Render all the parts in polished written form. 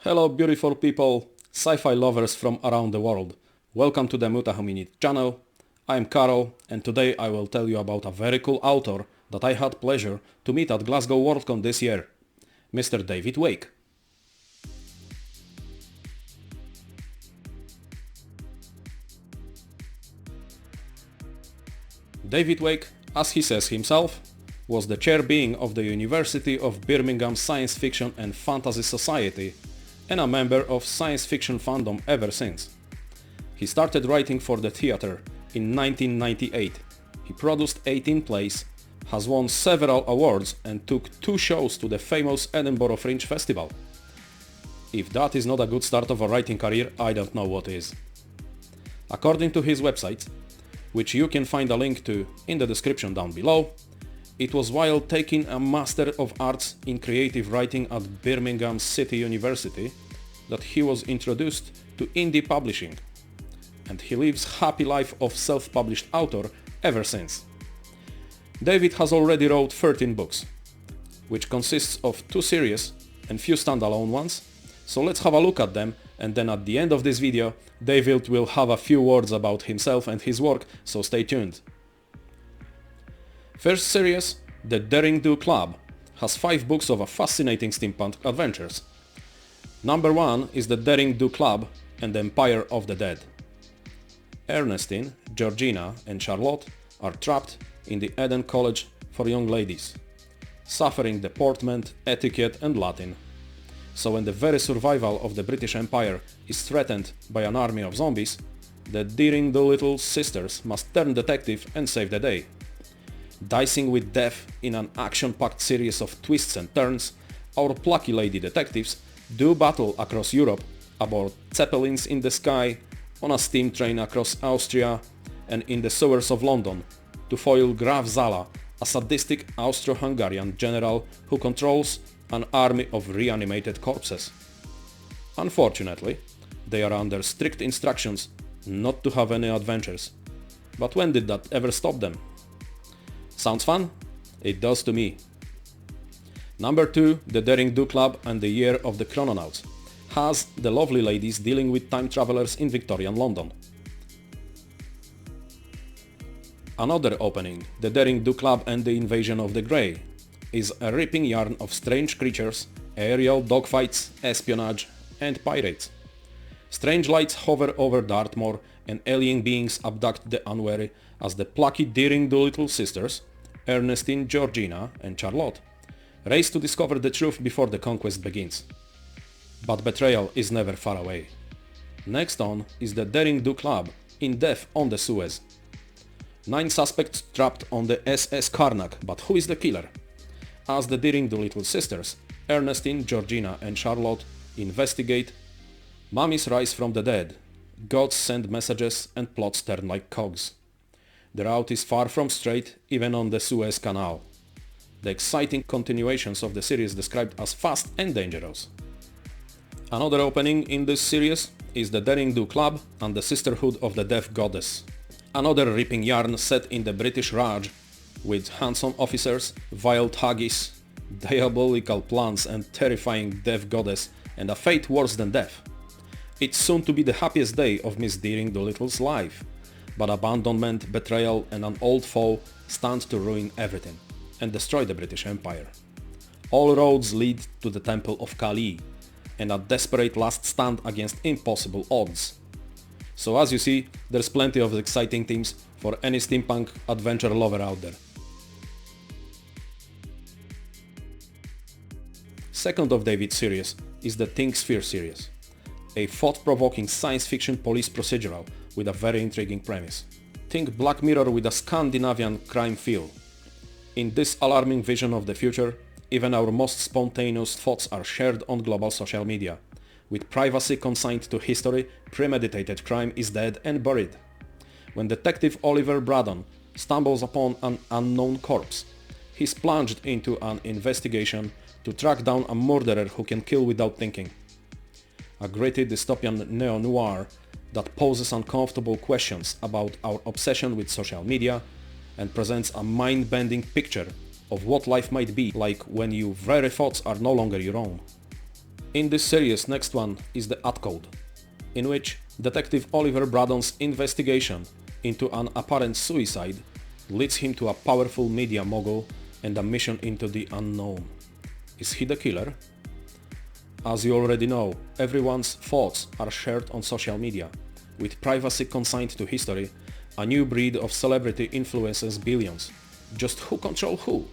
Hello beautiful people, sci-fi lovers from around the world. Welcome to the Muta Hominid channel. I'm Karol and today I will tell you about a very cool author that I had pleasure to meet at Glasgow Worldcon this year, Mr. David Wake. David Wake, as he says himself, was the chair being of the University of Birmingham Science Fiction and Fantasy Society and a member of science fiction fandom ever since. He started writing for the theatre in 1998. He produced 18 plays, has won several awards and took 2 shows to the famous Edinburgh Fringe Festival. If that is not a good start of a writing career, I don't know what is. According to his website, which you can find a link to in the description down below, it was while taking a Master of Arts in Creative Writing at Birmingham City University that he was introduced to indie publishing, and he lives happy life of self-published author ever since. David has already wrote 13 books, which consists of 2 series and few standalone ones, so let's have a look at them, and then at the end of this video David will have a few words about himself and his work, so stay tuned. First series, The Daring Do Club, has 5 books of a fascinating steampunk adventures. Number 1 is The Daring Do Club and the Empire of the Dead. Ernestine, Georgina and Charlotte are trapped in the Eden College for Young Ladies, suffering deportment, etiquette and Latin. So when the very survival of the British Empire is threatened by an army of zombies, the Daring Do Little sisters must turn detective and save the day. Dicing with death in an action-packed series of twists and turns, our plucky lady detectives do battle across Europe, aboard zeppelins in the sky, on a steam train across Austria and in the sewers of London, to foil Graf Zala, a sadistic Austro-Hungarian general who controls an army of reanimated corpses. Unfortunately, they are under strict instructions not to have any adventures. But when did that ever stop them? Sounds fun? It does to me. Number 2, The Daring Do Club and the Year of the Chrononauts, has the lovely ladies dealing with time travelers in Victorian London. Another opening, The Daring Do Club and the Invasion of the Grey, is a ripping yarn of strange creatures, aerial dogfights, espionage and pirates. Strange lights hover over Dartmoor and alien beings abduct the unwary as the plucky Daring Do Little sisters, Ernestine, Georgina and Charlotte, race to discover the truth before the conquest begins. But betrayal is never far away. Next on is the Daring Do Club in Death on the Suez. 9 suspects trapped on the SS Karnak, but who is the killer? As the Daring Do Little sisters, Ernestine, Georgina and Charlotte investigate, mummies rise from the dead, gods send messages and plots turn like cogs. The route is far from straight, even on the Suez Canal. The exciting continuations of the series described as fast and dangerous. Another opening in this series is The Daring Do Club and the Sisterhood of the Death Goddess. Another ripping yarn set in the British Raj, with handsome officers, wild haggis, diabolical plans and terrifying death goddess and a fate worse than death. It's soon to be the happiest day of Miss Daring Do Little's life, but abandonment, betrayal and an old foe stand to ruin everything and destroy the British Empire. All roads lead to the Temple of Kali and a desperate last stand against impossible odds. So as you see, there's plenty of exciting themes for any steampunk adventure lover out there. Second of David's series is the Thinkersphere series, a thought-provoking science fiction police procedural with a very intriguing premise. Think Black Mirror with a Scandinavian crime feel. In this alarming vision of the future, even our most spontaneous thoughts are shared on global social media. With privacy consigned to history, premeditated crime is dead and buried. When Detective Oliver Braddon stumbles upon an unknown corpse, he's plunged into an investigation to track down a murderer who can kill without thinking. A gritty dystopian neo-noir that poses uncomfortable questions about our obsession with social media and presents a mind-bending picture of what life might be like when your very thoughts are no longer your own. In this series, next one is the Ad Code, in which Detective Oliver Braddon's investigation into an apparent suicide leads him to a powerful media mogul and a mission into the unknown. Is he the killer? As you already know, everyone's thoughts are shared on social media. With privacy consigned to history, a new breed of celebrity influences billions. Just who controls who?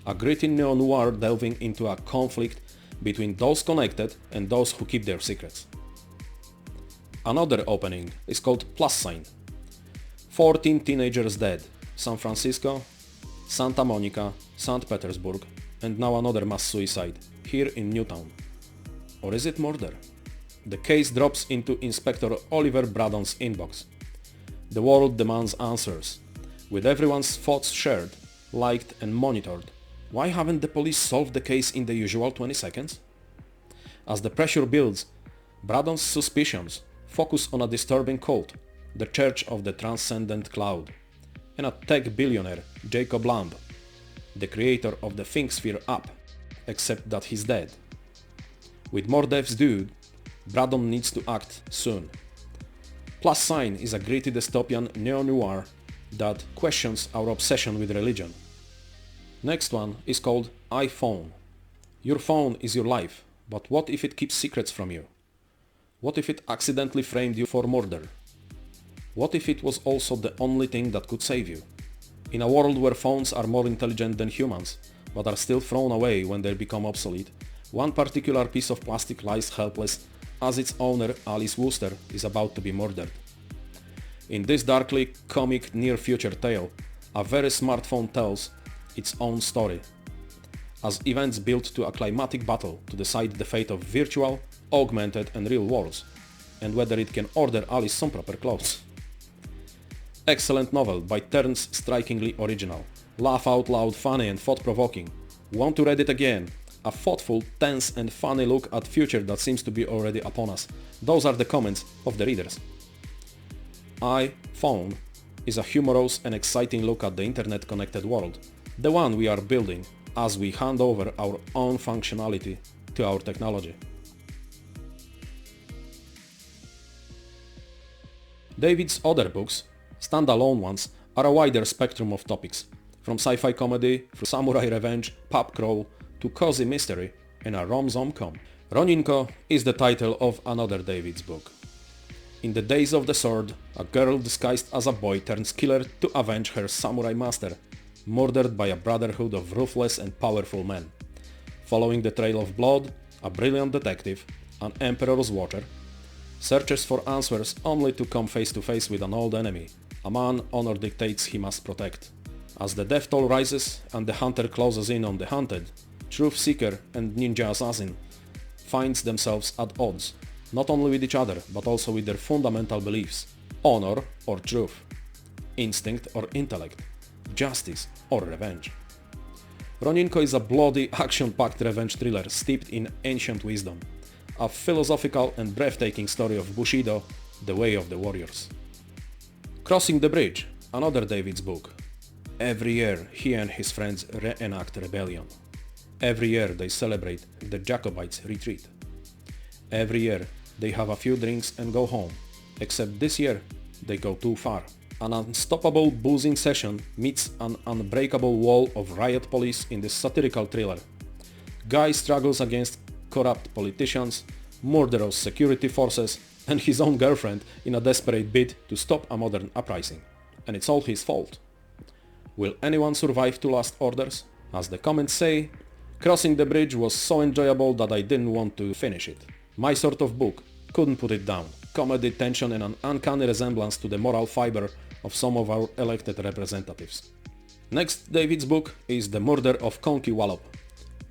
A gritty neo-noir delving into a conflict between those connected and those who keep their secrets. Another opening is called Plus Sign. 14 teenagers dead. San Francisco, Santa Monica, St. Petersburg, and now another mass suicide, here in Newtown. Or is it murder? The case drops into Inspector Oliver Braddon's inbox. The world demands answers. With everyone's thoughts shared, liked and monitored, why haven't the police solved the case in the usual 20 seconds? As the pressure builds, Braddon's suspicions focus on a disturbing cult, the Church of the Transcendent Cloud, and a tech billionaire, Jacob Lamb, the creator of the Thinkersphere app, except that he's dead. With more deaths due, Braddon needs to act soon. Plus Sign is a gritty dystopian neo-noir that questions our obsession with religion. Next one is called iPhone. Your phone is your life, but what if it keeps secrets from you? What if it accidentally framed you for murder? What if it was also the only thing that could save you? In a world where phones are more intelligent than humans, but are still thrown away when they become obsolete, one particular piece of plastic lies helpless as its owner, Alice Wooster, is about to be murdered. In this darkly comic near-future tale, a very smartphone tells its own story, as events build to a climatic battle to decide the fate of virtual, augmented and real worlds, and whether it can order Alice some proper clothes. Excellent novel, by turns strikingly original, laugh out loud funny and thought-provoking. Want to read it again? A thoughtful, tense and funny look at future that seems to be already upon us. Those are the comments of the readers. iPhone is a humorous and exciting look at the internet-connected world, the one we are building as we hand over our own functionality to our technology. David's other books, standalone ones, are a wider spectrum of topics, from sci-fi comedy through samurai revenge, pub crawl, to cozy mystery and a rom-com. Roninko is the title of another David's book. In the days of the sword, a girl disguised as a boy turns killer to avenge her samurai master, murdered by a brotherhood of ruthless and powerful men. Following the trail of blood, a brilliant detective, an emperor's watcher, searches for answers only to come face to face with an old enemy, a man honor dictates he must protect. As the death toll rises and the hunter closes in on the hunted, truth seeker and ninja assassin finds themselves at odds, not only with each other but also with their fundamental beliefs: honor or truth, instinct or intellect, justice or revenge. Roninko is a bloody, action-packed revenge thriller steeped in ancient wisdom, a philosophical and breathtaking story of Bushido, the way of the warriors. Crossing the Bridge, another David's book. Every year he and his friends reenact rebellion. Every year they celebrate the Jacobites' retreat. Every year they have a few drinks and go home, except this year they go too far. An unstoppable boozing session meets an unbreakable wall of riot police in this satirical thriller. Guy struggles against corrupt politicians, murderous security forces and his own girlfriend in a desperate bid to stop a modern uprising. And it's all his fault. Will anyone survive to last orders? As the comments say, Crossing the Bridge was so enjoyable that I didn't want to finish it. My sort of book, couldn't put it down. Comedy, tension and an uncanny resemblance to the moral fiber of some of our elected representatives. Next David's book is The Murder of Conky Wallop.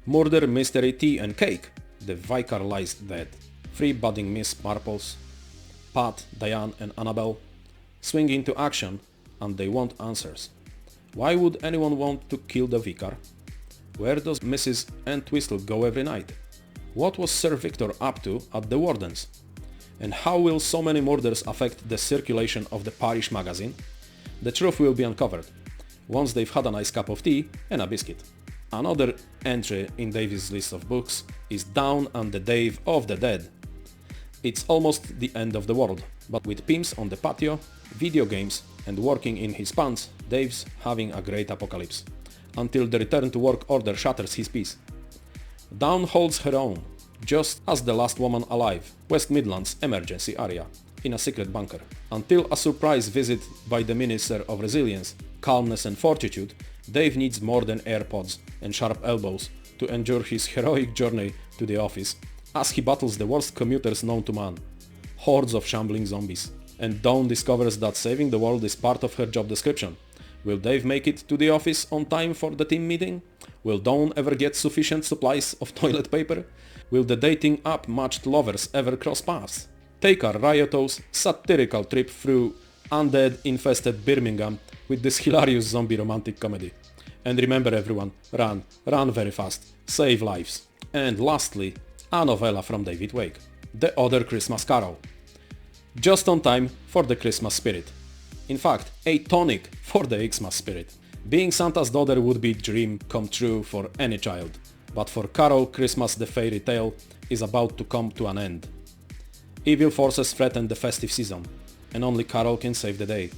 Murder, mystery, tea and cake. The vicar lies dead. Three budding Miss Marples, Pat, Diane and Annabelle, swing into action and they want answers. Why would anyone want to kill the vicar? Where does Mrs. Entwistle go every night? What was Sir Victor up to at the Warden's? And how will so many murders affect the circulation of the parish magazine? The truth will be uncovered, once they've had a nice cup of tea and a biscuit. Another entry in Dave's list of books is Dawn and the Day of the Dead. It's almost the end of the world, but with pimps on the patio, video games and working in his pants, Dave's having a great apocalypse, until the return to work order shatters his peace. Dawn holds her own, just as the last woman alive, West Midlands emergency area, in a secret bunker, until a surprise visit by the Minister of Resilience, Calmness and Fortitude. Dave needs more than AirPods and sharp elbows to endure his heroic journey to the office, as he battles the worst commuters known to man, hordes of shambling zombies. And Dawn discovers that saving the world is part of her job description. Will Dave make it to the office on time for the team meeting? Will Dawn ever get sufficient supplies of toilet paper? Will the dating app matched lovers ever cross paths? Take a riotous, satirical trip through undead-infested Birmingham with this hilarious zombie romantic comedy. And remember everyone, run very fast, save lives. And lastly, a novella from David Wake, The Other Christmas Carol. Just on time for the Christmas spirit. In fact, a tonic for the Xmas spirit. Being Santa's daughter would be a dream come true for any child, but for Carol, Christmas the fairy tale is about to come to an end. Evil forces threaten the festive season, and only Carol can save the day.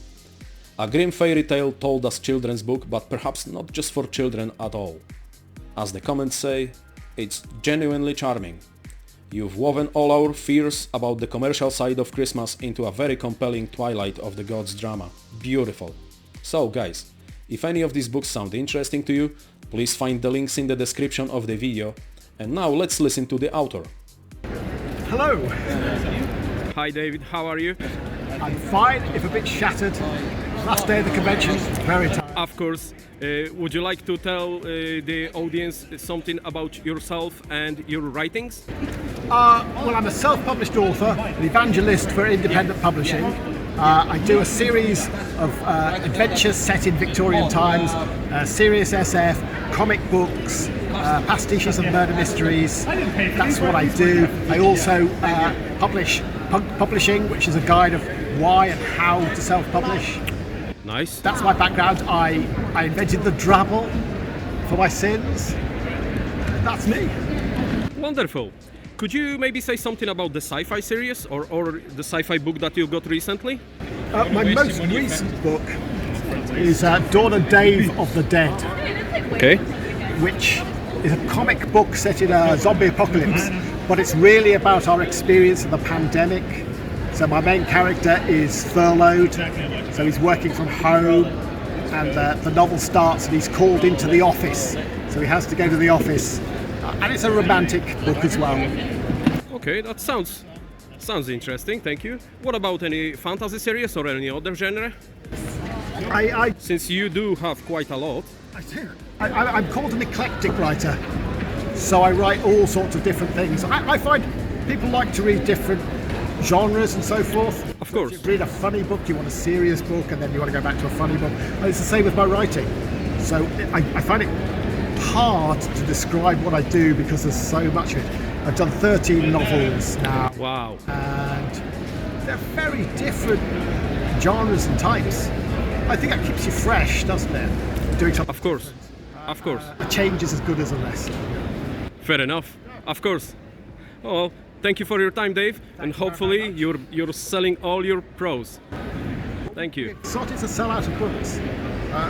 A grim fairy tale told as children's book, but perhaps not just for children at all. As the comments say, it's genuinely charming. You've woven all our fears about the commercial side of Christmas into a very compelling Twilight of the Gods drama. Beautiful. So guys, if any of these books sound interesting to you, please find the links in the description of the video. And now let's listen to the author. Hello. Hi David, how are you? I'm fine, if a bit shattered. Last day of the convention, very tired. Of course. Would you like to tell the audience something about yourself and your writings? Well, I'm a self-published author, an evangelist for independent publishing. I do a series of adventures set in Victorian times, serious SF, comic books, pastiches and murder mysteries. That's what I do. I also publish Punk Publishing, which is a guide of why and how to self-publish. Nice. That's my background. I invented the drabble for my sins. That's me. Wonderful. Could you maybe say something about the sci-fi series or the sci-fi book that you got recently? My most recent book is Dawn and Dave of the Dead. Okay. Which is a comic book set in a zombie apocalypse, but it's really about our experience of the pandemic. So my main character is furloughed, so he's working from home, and the novel starts and he's called into the office, so he has to go to the office, and it's a romantic book as well. Okay, that sounds interesting, thank you. What about any fantasy series or any other genre? Since you do have quite a lot. I'm called an eclectic writer, so I write all sorts of different things. I find people like to read different genres and so forth. Of course. If you read a funny book, you want a serious book, and then you want to go back to a funny book. And it's the same with my writing. So I find it hard to describe what I do because there's so much of it. I've done 13 novels now. Wow. And they're very different genres and types. I think that keeps you fresh, doesn't it? Doing something. Of course. Of course. A change is as good as a rest. Fair enough. Of course. Well, thank you for your time, Dave, and hopefully you're selling all your prose. Thank you. It's starting to sell out of books,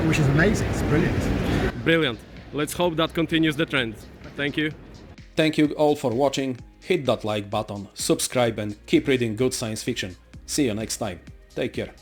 which is amazing. It's brilliant. Brilliant. Let's hope that continues the trend. Thank you. Thank you all for watching. Hit that like button, subscribe and keep reading good science fiction. See you next time. Take care.